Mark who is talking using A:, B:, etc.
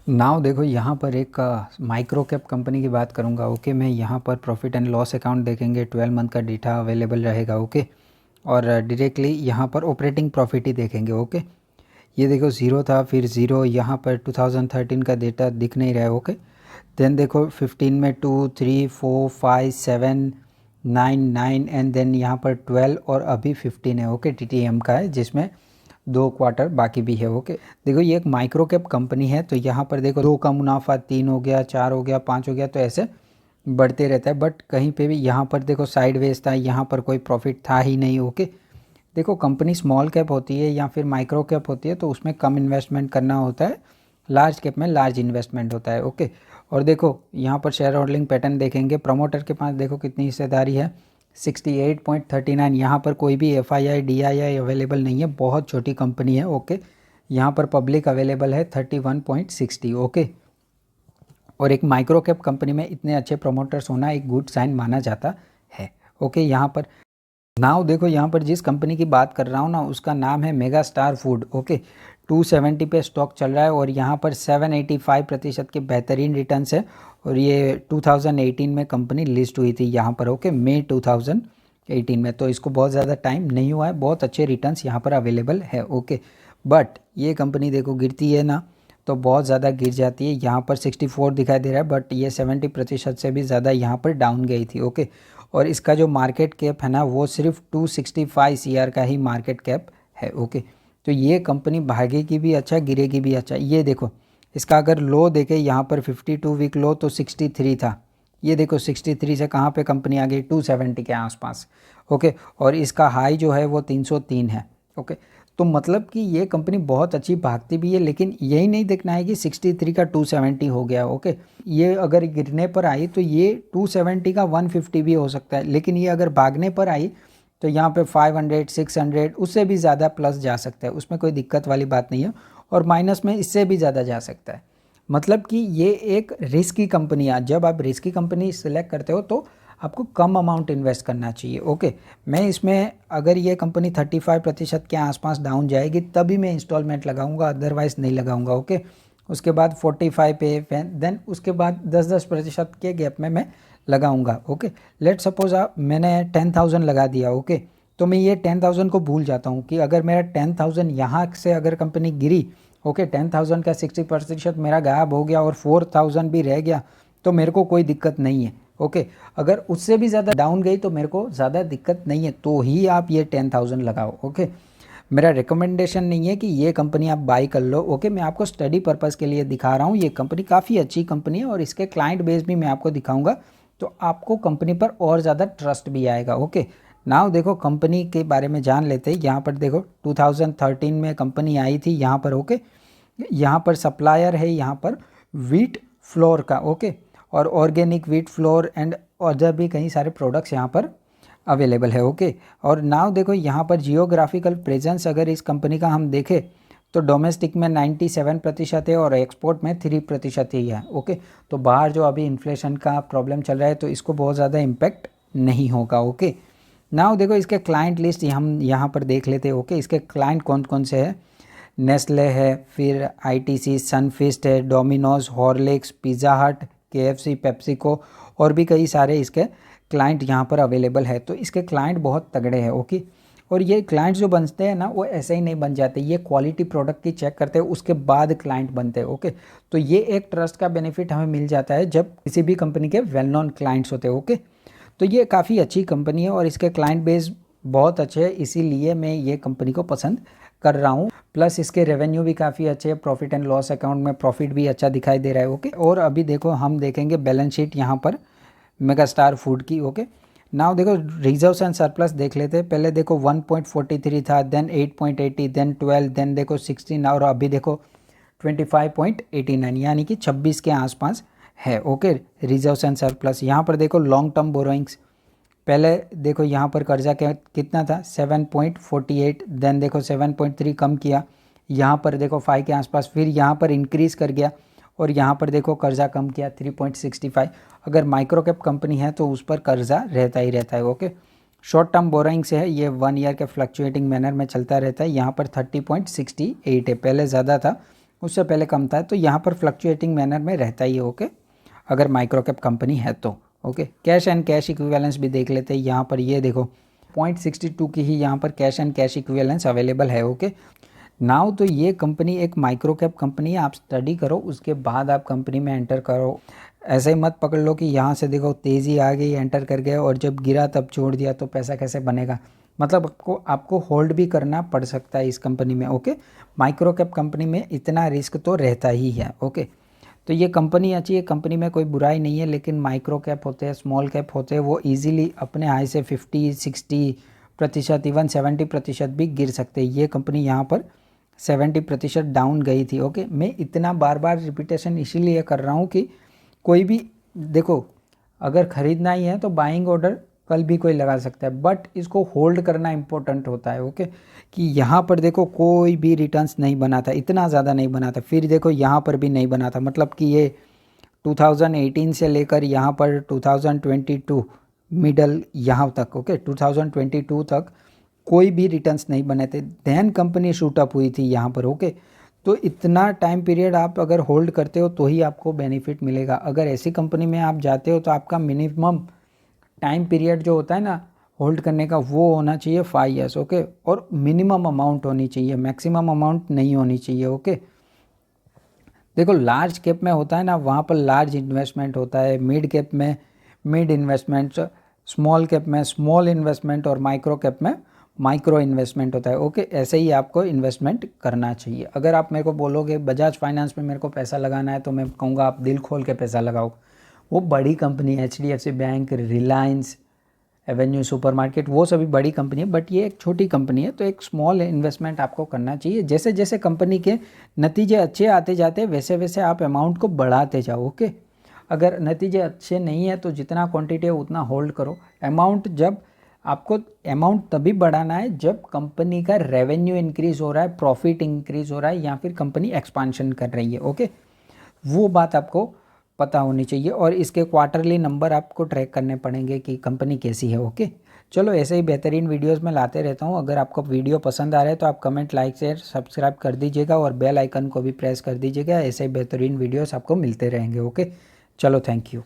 A: Now देखो यहाँ पर एक माइक्रो कैप कंपनी की बात करूँगा। ओके, मैं यहाँ पर प्रॉफिट एंड लॉस अकाउंट देखेंगे, 12 मंथ का डेटा अवेलेबल रहेगा। ओके, और डायरेक्टली यहाँ पर ऑपरेटिंग प्रॉफिट ही देखेंगे। ओके, ये देखो ज़ीरो था, फिर ज़ीरो, यहाँ पर 2013 का डेटा दिख नहीं रहा है। ओके, देन देखो 15 में 2 3 4 5 7 9 9 एंड देन यहाँ पर 12 और अभी 15 है। ओके, टीटीएम का है जिसमें 2 क्वार्टर बाकी भी है। ओके, देखो ये एक माइक्रो कैप कंपनी है, तो यहाँ पर देखो 2 का मुनाफा, 3 हो गया, 4 हो गया, 5 हो गया, तो ऐसे बढ़ते रहता है। बट कहीं पे भी यहाँ पर देखो साइडवेज था, यहाँ पर कोई प्रॉफिट था ही नहीं। ओके, देखो कंपनी स्मॉल कैप होती है या फिर माइक्रो कैप होती है तो उसमें कम इन्वेस्टमेंट करना होता है, लार्ज कैप में लार्ज इन्वेस्टमेंट होता है। ओके, और देखो यहाँ पर शेयर होल्डिंग पैटर्न देखेंगे, प्रमोटर के पास देखो कितनी हिस्सेदारी है, 68.39। यहाँ पर कोई भी FII DII अवेलेबल नहीं है, बहुत छोटी कंपनी है। ओके, यहाँ पर पब्लिक अवेलेबल है 31.60। ओके, और एक माइक्रो कैप कंपनी में इतने अच्छे प्रमोटर्स होना एक गुड साइन माना जाता है। ओके, यहाँ पर नाउ देखो यहाँ पर जिस कंपनी की बात कर रहा हूँ ना, उसका नाम है मेगा स्टार फूड। ओके, 270 पे स्टॉक चल रहा है और यहाँ पर 785% के बेहतरीन रिटर्न्स है। और ये 2018 में कंपनी लिस्ट हुई थी यहाँ पर। ओके, मई 2018 में, तो इसको बहुत ज़्यादा टाइम नहीं हुआ है, बहुत अच्छे रिटर्न्स यहाँ पर अवेलेबल है। ओके, बट ये कंपनी देखो गिरती है ना तो बहुत ज़्यादा गिर जाती है। यहाँ पर 64 दिखाई दे रहा है, बट ये 70% से भी ज़्यादा यहाँ पर डाउन गई थी। ओके, और इसका जो मार्केट कैप है ना वो सिर्फ 265 CR का ही मार्केट कैप है। ओके, तो ये कंपनी भागेगी भी अच्छा, गिरेगी भी अच्छा। ये देखो इसका अगर लो देखे यहाँ पर 52 वीक लो तो 63 था, ये देखो 63 से कहाँ पे कंपनी आ गई, 270 के आसपास। ओके, और इसका हाई जो है वो 303 है। ओके, तो मतलब कि ये कंपनी बहुत अच्छी भागती भी है, लेकिन यही नहीं देखना है कि 63 का 270 हो गया। ओके, ये अगर गिरने पर आई तो ये 270 का 150 भी हो सकता है, लेकिन ये अगर भागने पर आई तो यहाँ पे 500 600 उससे भी ज़्यादा प्लस जा सकता है, उसमें कोई दिक्कत वाली बात नहीं है। और माइनस में इससे भी ज़्यादा जा सकता है। मतलब कि ये एक रिस्की कंपनी है, जब आप रिस्की कंपनी सिलेक्ट करते हो तो आपको कम अमाउंट इन्वेस्ट करना चाहिए। ओके, मैं इसमें अगर ये कंपनी 35% के आसपास डाउन जाएगी तभी मैं इंस्टॉलमेंट लगाऊंगा, अदरवाइज़ नहीं लगाऊंगा। ओके, उसके बाद 45 पे, देन उसके बाद 10% के गैप में मैं लगाऊंगा। ओके, लेट सपोज आप मैंने 10,000 लगा दिया। ओके, तो मैं ये 10,000 को भूल जाता हूँ कि अगर मेरा 10,000 यहाँ से अगर कंपनी गिरी, ओके, 10,000 का 60% मेरा गायब हो गया और 4,000 भी रह गया तो मेरे को कोई दिक्कत नहीं है। ओके, अगर उससे भी ज़्यादा डाउन गई तो मेरे को ज़्यादा दिक्कत नहीं है, तो ही आप ये 10,000 लगाओ। ओके, मेरा रिकमेंडेशन नहीं है कि ये कंपनी आप बाई कर लो। ओके, मैं आपको स्टडी पर्पज़ के लिए दिखा रहा हूँ, ये कंपनी काफ़ी अच्छी कंपनी है और इसके क्लाइंट बेस भी मैं आपको दिखाऊंगा, तो आपको कंपनी पर और ज़्यादा ट्रस्ट भी आएगा। ओके, नाउ देखो कंपनी के बारे में जान लेते हैं। यहाँ पर देखो 2013 में कंपनी आई थी यहाँ पर। ओके, यहाँ पर सप्लायर है यहाँ पर व्हीट फ्लोर का। ओके, और organic wheat flour and other भी कई सारे प्रोडक्ट्स यहाँ पर अवेलेबल है। ओके, और नाउ देखो यहाँ पर जियोग्राफिकल प्रेजेंस अगर इस कंपनी का हम देखें तो डोमेस्टिक में 97% है और एक्सपोर्ट में 3% ही है। ओके, तो बाहर जो अभी इन्फ्लेशन का प्रॉब्लम चल रहा है तो इसको बहुत ज़्यादा इम्पैक्ट नहीं होगा। ओके, नाउ देखो इसके क्लाइंट लिस्ट हम यहाँ पर देख लेते हैं। ओके, इसके क्लाइंट कौन कौन से हैं, नेस्ले है, फिर ITC, सनफिस्ट है, डोमिनोज, हॉर्लिक्स, पिज़्ज़ा हट, KFC, पेप्सिको और भी कई सारे इसके क्लाइंट यहाँ पर अवेलेबल है। तो इसके क्लाइंट बहुत तगड़े हैं। ओके, और ये क्लाइंट जो बनते हैं ना वो ऐसे ही नहीं बन जाते, ये क्वालिटी प्रोडक्ट की चेक करते हैं उसके बाद क्लाइंट बनते हैं। ओके, तो ये एक ट्रस्ट का बेनिफिट हमें मिल जाता है जब किसी भी कंपनी के वेल नोन क्लाइंट्स होते हैं। ओके, तो ये काफ़ी अच्छी कंपनी है और इसके क्लाइंट बेस बहुत अच्छे है, इसीलिए मैं ये कंपनी को पसंद कर रहा हूँ। प्लस इसके रेवेन्यू भी काफ़ी अच्छे है, प्रॉफिट एंड लॉस अकाउंट में प्रॉफिट भी अच्छा दिखाई दे रहा है। ओके, और अभी देखो हम देखेंगे बैलेंस शीट यहाँ पर मेगा स्टार फूड की। ओके, नाउ देखो रिजर्व्स एंड सरप्लस देख लेते हैं। पहले देखो 1.43 था, देन 8.80, देन 12, देन देखो 16 और अभी देखो 25.89, यानी कि 26 के आसपास है। Okay, reserves and surplus. यहाँ पर देखो लॉन्ग टर्म बोरोइंग्स, पहले देखो यहाँ पर कर्जा कितना था, 7.48, देन देखो 7.3 कम किया, यहाँ पर देखो 5 के आसपास, फिर यहाँ पर इंक्रीज़ कर गया और यहाँ पर देखो कर्जा कम किया 3.65। अगर माइक्रो कैप कंपनी है तो उस पर कर्जा रहता ही रहता है। ओके, शॉर्ट टर्म बोरोइंग से है, ये 1 ईयर के फ्लक्चुएटिंग मैनर में चलता रहता है। यहाँ पर 30.68 है, पहले ज़्यादा था उससे पहले कम था, तो यहाँ पर फ्लक्चुएटिंग मैनर में रहता ही है। ओके, अगर माइक्रो कैप कंपनी है तो। Okay, cash and cash equivalence भी देख लेते हैं। यहाँ पर ये देखो 0.62 की ही यहाँ पर cash and cash equivalence available है। ओके, नाउ तो ये कंपनी एक माइक्रो कैप कंपनी है, आप स्टडी करो उसके बाद आप कंपनी में एंटर करो। ऐसे ही मत पकड़ लो कि यहाँ से देखो तेज़ी आ गई एंटर कर गए और जब गिरा तब छोड़ दिया, तो पैसा कैसे बनेगा। मतलब आपको होल्ड भी करना पड़ सकता है इस कंपनी में। ओके, माइक्रो कैप कंपनी में इतना रिस्क तो रहता ही है। ओके, तो ये कंपनी अच्छी है, कंपनी में कोई बुराई नहीं है, लेकिन माइक्रो कैप होते हैं, स्मॉल कैप होते हैं, वो ईजिली अपने हाई से 50-60%, इवन 70% भी गिर सकते हैं। ये कंपनी यहाँ पर 70% डाउन गई थी। ओके, मैं इतना बार बार रिपीटेशन इसीलिए कर रहा हूँ कि कोई भी देखो, अगर ख़रीदना ही है तो बाइंग ऑर्डर कल भी कोई लगा सकता है, बट इसको होल्ड करना इंपॉर्टेंट होता है। ओके, कि यहाँ पर देखो कोई भी रिटर्न्स नहीं बना था, इतना ज़्यादा नहीं बना था, फिर देखो यहाँ पर भी नहीं बना था, मतलब कि ये 2018 से लेकर यहाँ पर 2022 मिडल यहाँ तक, ओके 2022 तक कोई भी रिटर्न्स नहीं बने थे। देन कंपनी शूट अप हुई थी यहाँ पर। ओके, तो इतना टाइम पीरियड आप अगर होल्ड करते हो तो ही आपको बेनिफिट मिलेगा। अगर ऐसी कंपनी में आप जाते हो तो आपका मिनिमम टाइम पीरियड जो होता है ना होल्ड करने का, वो होना चाहिए 5 ईयर्स। ओके, और मिनिमम अमाउंट होनी चाहिए, मैक्सिमम अमाउंट नहीं होनी चाहिए। ओके, देखो लार्ज कैप में होता है ना, वहाँ पर लार्ज इन्वेस्टमेंट होता है, मिड कैप में मिड इन्वेस्टमेंट, स्मॉल कैप में स्मॉल इन्वेस्टमेंट और माइक्रो कैप में माइक्रो इन्वेस्टमेंट होता है। ओके, ऐसे ही आपको इन्वेस्टमेंट करना चाहिए। अगर आप मेरे को बोलोगे बजाज फाइनेंस में मेरे को पैसा लगाना है, तो मैं कहूँगा आप दिल खोल के पैसा लगाओ। वो बड़ी कंपनी है, HDFC bank, Reliance, Avenue supermarket, वो सभी बड़ी कंपनी है, बट ये एक छोटी कंपनी है, तो एक स्मॉल इन्वेस्टमेंट आपको करना चाहिए। जैसे जैसे कंपनी के नतीजे अच्छे आते जाते हैं वैसे वैसे आप अमाउंट को बढ़ाते जाओ। ओके, अगर नतीजे अच्छे नहीं है तो जितना क्वांटिटी है उतना होल्ड करो। अमाउंट जब आपको अमाउंट तभी बढ़ाना है जब कंपनी का रेवेन्यू इंक्रीज़ हो रहा है, प्रॉफिट इंक्रीज़ हो रहा है, या फिर कंपनी एक्सपांशन कर रही है। ओके, वो बात आपको पता होनी चाहिए, और इसके क्वार्टरली नंबर आपको ट्रैक करने पड़ेंगे कि कंपनी कैसी है। ओके, चलो ऐसे ही बेहतरीन वीडियोस में लाते रहता हूँ। अगर आपको वीडियो पसंद आ रहा है तो आप कमेंट, लाइक, शेयर, सब्सक्राइब कर दीजिएगा और बेल आइकन को भी प्रेस कर दीजिएगा। ऐसे ही बेहतरीन वीडियोस आपको मिलते रहेंगे। ओके, चलो थैंक यू।